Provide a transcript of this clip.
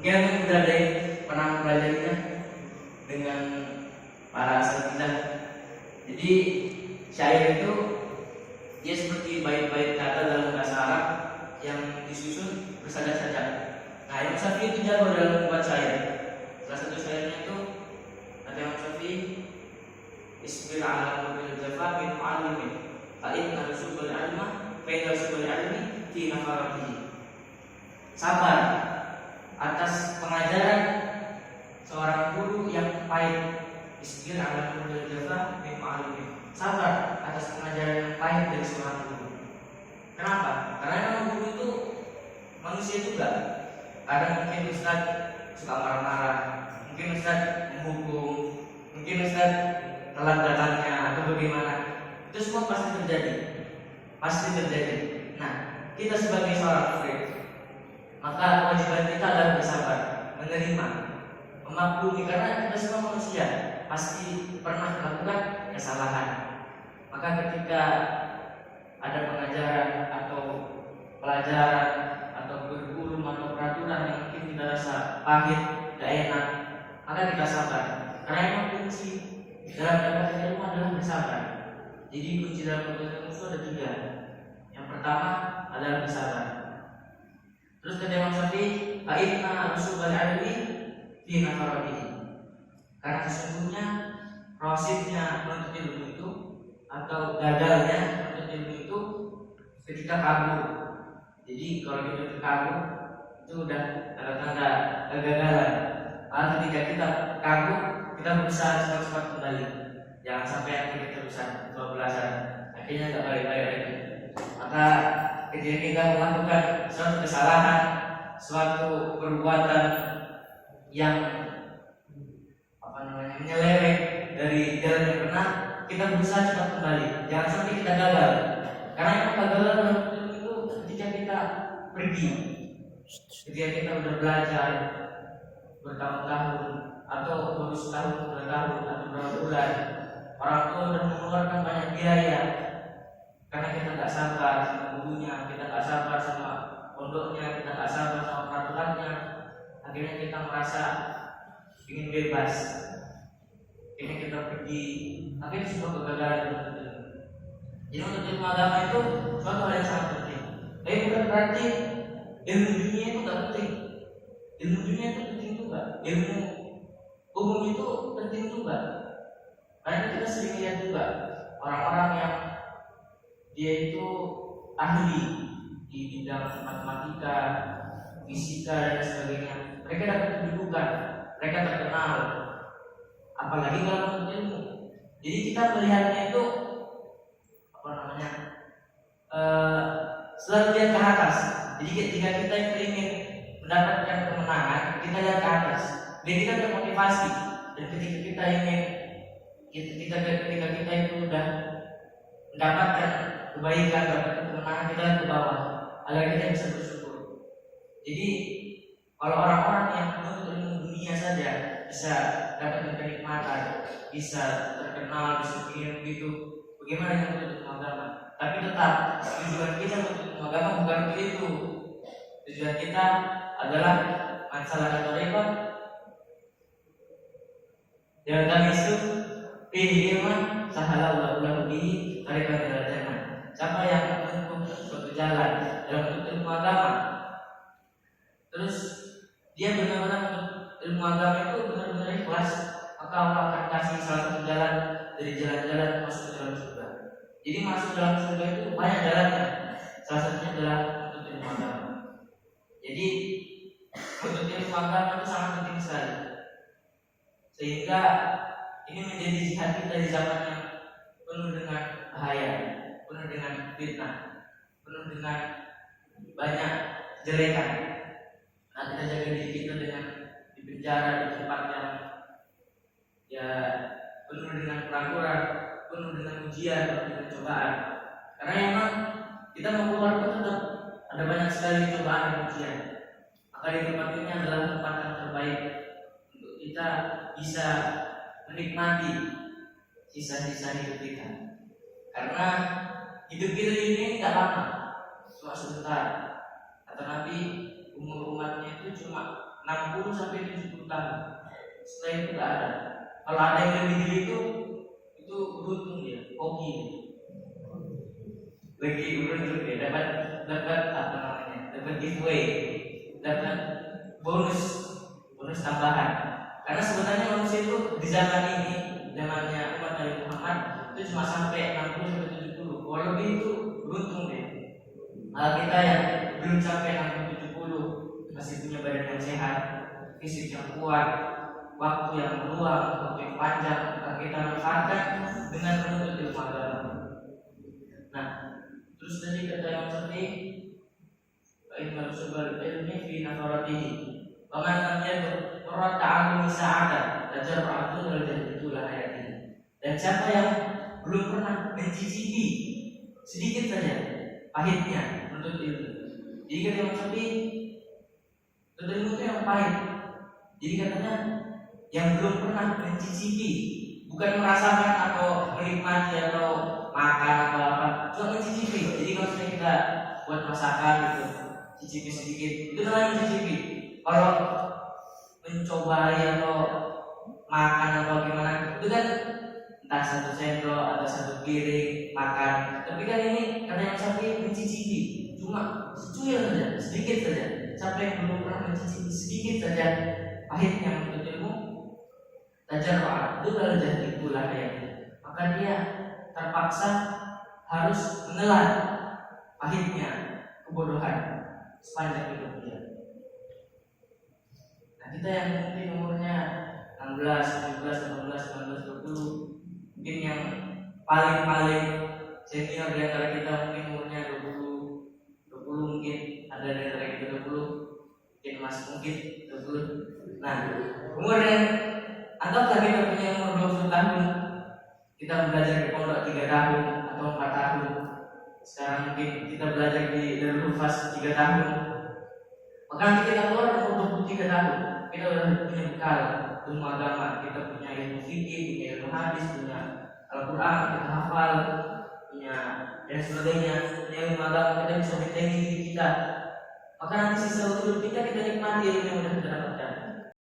Mungkin udah ada yang pernah mempelajarinya dengan para asatidzah. Jadi syair itu dia seperti bait-bait kata dalam bahasa Arab yang disusun bersajak-sajak. Nah, Imam Syafi'i itu jago dalam membuat syair. Salah satu syairnya itu kata Imam Syafi'i, isbir ala mubil jafa min mu'allimin fa inna rusubul ilma fa inna rusubul ilmi fi nafaratihi. Sabar atas pengajaran seorang guru yang pahit. Isbir ala mubil jafa min mu'allimin. Sabar atas pengajaran yang pahit dari seorang guru. Kenapa? Karena memang guru itu manusia juga. Kadang mungkin Ustaz suka marah-marah, mungkin Ustaz menghukum, mungkin Ustaz telat datangnya atau bagaimana. Itu semua pasti terjadi. Nah, kita sebagai seorang murid, maka kewajiban kita adalah bersabar, menerima, memaklumi, karena kita semua manusia pasti pernah melakukan kesalahan. Maka ketika ada pengajaran atau pelajaran atau kurikulum atau peraturan yang mungkin kita rasa pahit, tidak enak, maka kita sabar. Karena memang kunci dalam mendapatkan ilmu adalah bersabar. Jadi kunci dalam mendapatkan ilmu itu ada 3. Yang pertama adalah bersabar. Terus kata Imam Syafi'i, fa inna rusubal ilmi fi nafaratihi. Karena sesungguhnya prosesnya menuntut ilmu itu atau gagalnya menuntut ilmu itu ketika kabur. Jadi kalau kita kabur itu udah tanda-tanda kegagalan. Lalu ketika kita kabur, kita berusaha cepat-cepat kembali. Jangan sampai akhirnya terusan kebablasan, akhirnya nggak balik-balik lagi. Maka ketika kita melakukan suatu kesalahan, suatu perbuatan yang menyeleweng dari jalan yang benar, kita berusaha cepat kembali. Jangan sampai kita gagal. Karena yang kegagalan itu ketika kita pergi, ketika kita sudah belajar bertahun-tahun atau baru setahun, 2 tahun atau berapa bulan, orang tua sudah mengeluarkan banyak biaya karena kita nggak sabar sama gurunya, kita nggak sabar sama pondoknya, kita nggak sabar sama peraturannya. Akhirnya kita merasa ingin bebas. Ini kita pergi, akhirnya sebuah kegagalan. Jadi untuk ilmu agama itu suatu hal yang sangat penting. Tapi bukan berarti ilmu dunia itu nggak penting. Ilmu dunia itu penting juga. Ilmu umum itu penting juga. Karena kita sering lihat juga orang-orang yang dia itu ahli di bidang matematika, fisika dan sebagainya. Mereka dapat kedudukan, mereka terkenal. Apalagi dalam ilmu. Jadi kita melihatnya itu selalu lihat ke atas. Jadi ketika kita ingin mendapatkan kemenangan, kita lihat ke atas. Biar kita termotivasi. Dan ketika kita ingin, ketika kita itu sudah mendapatkan kebaikan, mendapatkan kemenangan, kita lihat ke bawah agar kita bisa bersyukur. Jadi kalau orang-orang yang menuntut ilmu dunia saja bisa dapat kenikmatan, bisa terkenal, bisa begini begitu, bagaimana dengan menuntut agama? Tapi tetap tujuan kita untuk agama bukan begitu. Tujuan kita adalah masalah atau rekod. Dan kami itu pilih iman sahalallahu lahu bihi tariqan ilal jannah. Siapa yang menempuh suatu jalan dalam menuntut ilmu agama, terus dia benar-benar menuntut ilmu agama itu benar-benar ikhlas, maka Allah akan kasih salah satu jalan dari jalan-jalan masuk ke dalam surga. Jadi masuk dalam surga itu banyak jalannya. Salah satunya adalah menuntut ilmu agama. Jadi menuntut ilmu agama itu sangat penting sekali. Sehingga ini menjadi jihad kita di zaman yang penuh dengan bahaya, penuh dengan fitnah, penuh dengan banyak kejelekan. Nah, kita jaga diri kita dengan di penjara, di tempat yang ya penuh dengan peraturan, penuh dengan ujian, penuh dengan cobaan. Karena memang kita mau keluar pun tetap ada banyak sekali cobaan dan ujian. Maka di tempat ini adalah tempat yang terbaik untuk kita bisa menikmati sisa-sisa hidup kita. Karena hidup kita ini tidak lama, cuma sebentar. Kata Nabi, umur umatnya itu cuma 60 sampai 70 tahun. Setelah itu nggak ada. Kalau ada yang lebih dari itu beruntung dia, hoki. Lagi beruntung dia dapat apa namanya? Dapat giveaway, dapat bonus tambahan. Karena sebenarnya manusia itu di zaman ini, zamannya umat Nabi Muhammad itu cuma sampai 60 sampai 70. Kalau lebih itu beruntung dia. Kita yang belum sampai 60 70 masih punya badan yang sehat, fisik yang kuat, waktu yang luang, waktu yang panjang, akan kita manfaatkan dengan menuntut ilmu agama. Nah, terus tadi kata yang seperti Inna Rasulullah ilmi fi nafaratihi Paman namanya Murat ta'alumi sa'adah Tajar ra'adu dan itulah ayat ini. Dan siapa yang belum pernah mencicipi sedikit saja pahitnya menuntut ilmu. Jadi kata yang seperti menuntut ilmu itu yang pahit. Jadi katanya yang belum pernah mencicipi, bukan merasakan atau menikmati atau makan atau apa, cuma mencicipi. Jadi kalau misalnya kita buat masakan gitu, cicipi sedikit, itu namanya mencicipi. Kalau mencoba atau makan atau gimana, itu kan entah 1 sendok atau 1 piring makan. Tapi kan ini karena yang sampai mencicipi, cuma secuil saja, sedikit saja. Sampai yang belum pernah mencicipi sedikit saja pahitnya menuntut ilmu, tajarrah itu adalah jadi pula kayaknya. Maka dia terpaksa harus menelan pahitnya kebodohan sepanjang hidup dia. Nah, kita yang mungkin umurnya 16, 17, 18, 19, 20, mungkin yang paling senior di antara kita mungkin umurnya 20 mungkin ada di antara kita 20, mungkin masih mungkin 20. Nah, umur yang anggaplah kita punya umur 20 tahun, kita belajar di pondok 3 tahun atau 4 tahun. Sekarang mungkin kita belajar di Darul Hufaz 3 tahun. Maka nanti kita keluar umur 23 tahun, kita sudah punya bekal ilmu agama, kita punya ilmu fikih, punya ilmu hadis, punya Al-Quran, kita hafal, punya dan sebagainya, punya ilmu agama, kita bisa menyaingi diri kita. Maka nanti sisa hidup kita nikmati ilmu yang sudah kita dapatkan.